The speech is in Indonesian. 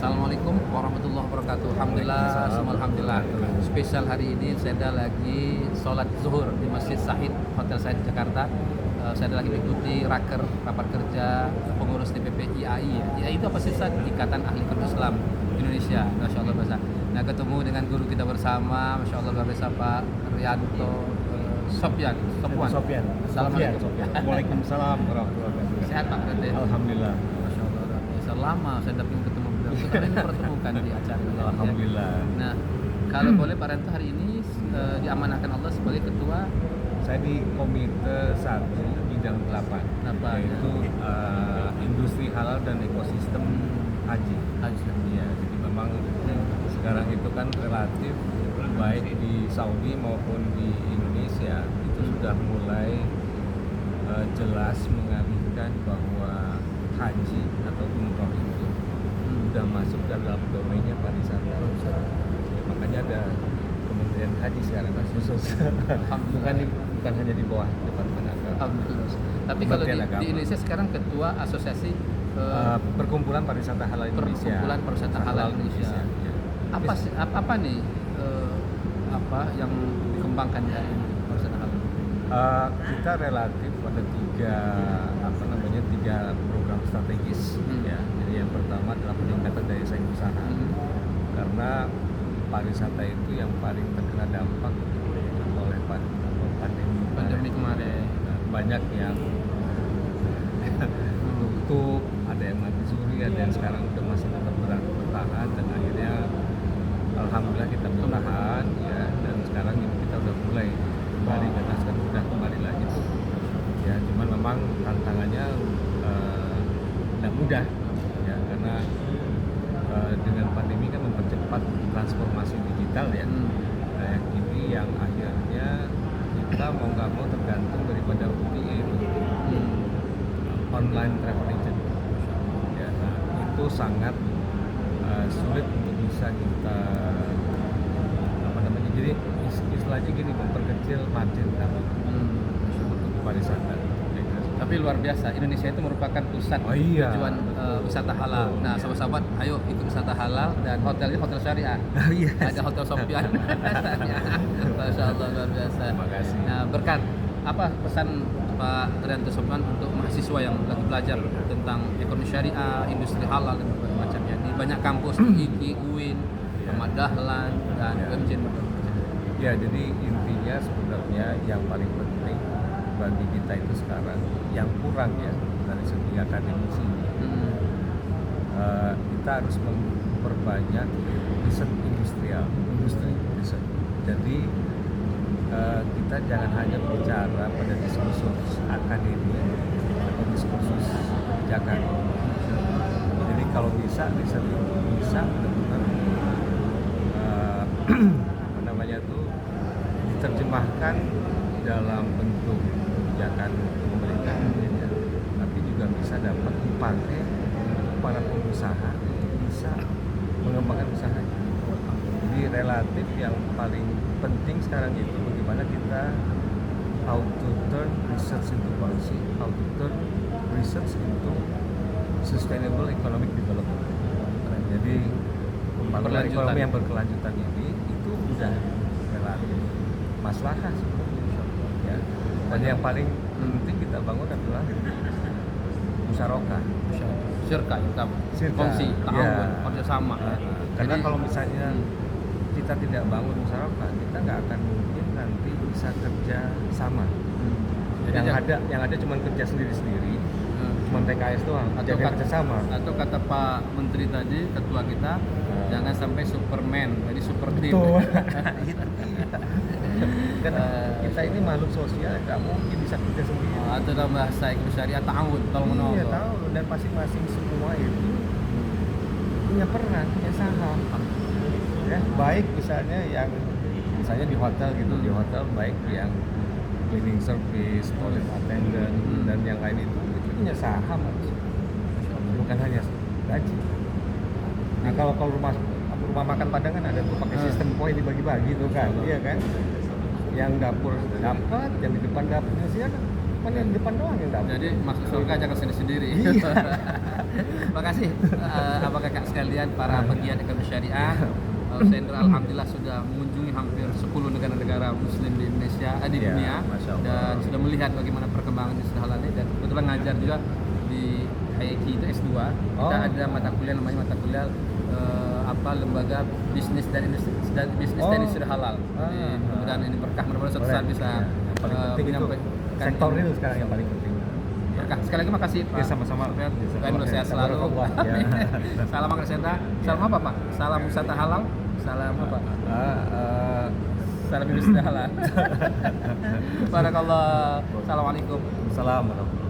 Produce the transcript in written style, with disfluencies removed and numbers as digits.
Assalamualaikum warahmatullahi wabarakatuh. Alhamdulillah, semua alhamdulillah. Spesial hari ini saya lagi sholat zuhur di Masjid Sahid Hotel Sahid Jakarta. Saya lagi mengikuti rapat kerja pengurus DPP IAI. IAI itu apa sih? Ikatan Ahli Kerja Islam Indonesia. Masya Allah bahasa. Nah, ketemu dengan guru kita bersama, Masya Allah luar biasa, Pak Rianto Sopyan. Assalamualaikum. Waalaikumsalam warahmatullahi wabarakatuh. Sehat Pak berarti? Alhamdulillah. Masya Allah luar biasa. Lama saya dapat ketemu beliau. Kita ini pertemukan di acara ini. Alhamdulillah. Nah, kalau boleh Pak Rianto hari ini diamanahkan Allah sebagai ketua. Saya di Komite 1 bidang 8, yaitu industri halal dan ekosistem haji. Iya, jadi memang sekarang itu kan relatif baik di Saudi maupun di Indonesia itu sudah mulai jelas mengalihkan bahwa haji atau umroh itu sudah masuk dalam domainnya pariwisata. Ya, makanya ada Kementerian Haji sekarang khusus. bukan hanya di bawah Departemen Agama. Tapi kalau di Indonesia sekarang ketua asosiasi Perkumpulan Pariwisata Halal Indonesia. Perkumpulan Pariwisata Halal Indonesia. Ya. Apa nih apa yang dikembangkan dari pariwisata halal? Kita relatif ada tiga program strategis. Ya. Jadi yang pertama adalah peningkatan daya saing usaha. Karena pariwisata itu yang paling terkena dampak oleh pandemi kemarin. Banyak yang tutup, ada yang mati suri, ada yang sekarang udah masih tetap bertahan, dan akhirnya alhamdulillah kita bertahan ya, dan sekarang ini kita udah mulai kembali kan udah kembali lagi tuh ya, cuman memang tantangannya tidak mudah ya, karena dengan pandemi kan mempercepat transformasi digital ya. Nah, ini yang akhirnya kita mau nggak mau tergantung daripada OTA itu, online travel agent ya. Nah, itu sangat sulit untuk bisa kita jadi istilahnya gini, memperkecil margin kami untuk pariwisata. Tapi luar biasa, Indonesia itu merupakan pusat tujuan wisata halal. Nah, sahabat-sahabat, ayo ikut wisata halal, dan hotelnya hotel syariah. Ada Hotel Sopyan. Masya Allah luar biasa. Terima kasih. Nah, berkat apa pesan Pak Rianto Sopyan untuk mahasiswa yang lagi belajar tentang ekonomi syariah, industri halal dan berbagai macamnya di banyak kampus, IKI, UIN, Ahmad Dahlan, dan UMJ. Ya, jadi intinya sebenarnya yang paling penting bagi kita itu sekarang yang kurang ya dari segi akademisi ini, kita harus memperbanyak riset industrial, industri riset. Jadi kita jangan hanya bicara pada diskursus akademik atau diskursus kebijakan. Jadi kalau bisa riset itu bisa benar-benar diterjemahkan dalam bentuk kebijakan pemerintah, ya. Tapi juga bisa dapat dipakai untuk para pengusaha bisa mengembangkan usahanya. Jadi relatif yang paling penting sekarang itu bagaimana kita how to turn research into policy, how to turn research into sustainable economic development. Jadi pembangunan ekonomi yang berkelanjutan ini itu udah relatif maslahah ya. Dan yang paling penting kita bangun adalah musyarakah, syirka, kongsi, ta'awun, kerjasama. Karena kalau misalnya kita tidak bangun musyarakah, kita nggak akan mungkin nanti bisa kerja sama. Yang ada cuma kerja sendiri-sendiri, cuma PKS doang, atau kerja sama. Atau kata Pak Menteri tadi, ketua kita, jangan sampai Superman, jadi super team. Kan kita ini makhluk sosial, nggak mungkin bisa kerja sendiri. Atau dalam bahasa ekonomi syariah ta'awun, tolong menolong. Iya, tahu, dan masing-masing semua itu punya peran, punya saham. Ya, baik misalnya di hotel gitu, di hotel baik yang cleaning service, toilet attendant, dan yang lain itu punya saham, bukan hanya gaji. Nah, kalau rumah makan Padang kan ada tuh pakai sistem poin dibagi-bagi tuh kan, iya kan? Yang dapur dapat, yang di depan dapurnya siapa? Cuma yang di depan doang yang dapat. Jadi masuk surga jangan sendiri-sendiri. Iya. Makasih apa kakak sekalian para pegiat ekonomi syariah. Sendra alhamdulillah sudah mengunjungi hampir 10 negara-negara muslim di Indonesia, di Ya, dunia, Masya Allah. dan sudah melihat bagaimana perkembangan bisnis halal ini, dan kebetulan ngajar juga di IAIT itu S2. Kita ada mata kuliah namanya mata kuliah lembaga bisnis dan industri halal. Jadi mudah-mudahan ini berkah, mudah-mudahan suatu saat bisa yang paling penting itu menyampaikan sektor ilmu. itu sekarang yang paling penting. Berkah. Sekali lagi makasih Pak. Ya, sama-sama. Sofyan. Sama-sama. Doain sehat selalu. Ya. Salam makan Sendra. Salam apa Pak? Salam wisata halal. Salam apa? Salam industri halal. Barakallah. Assalamualaikum. Assalamualaikum.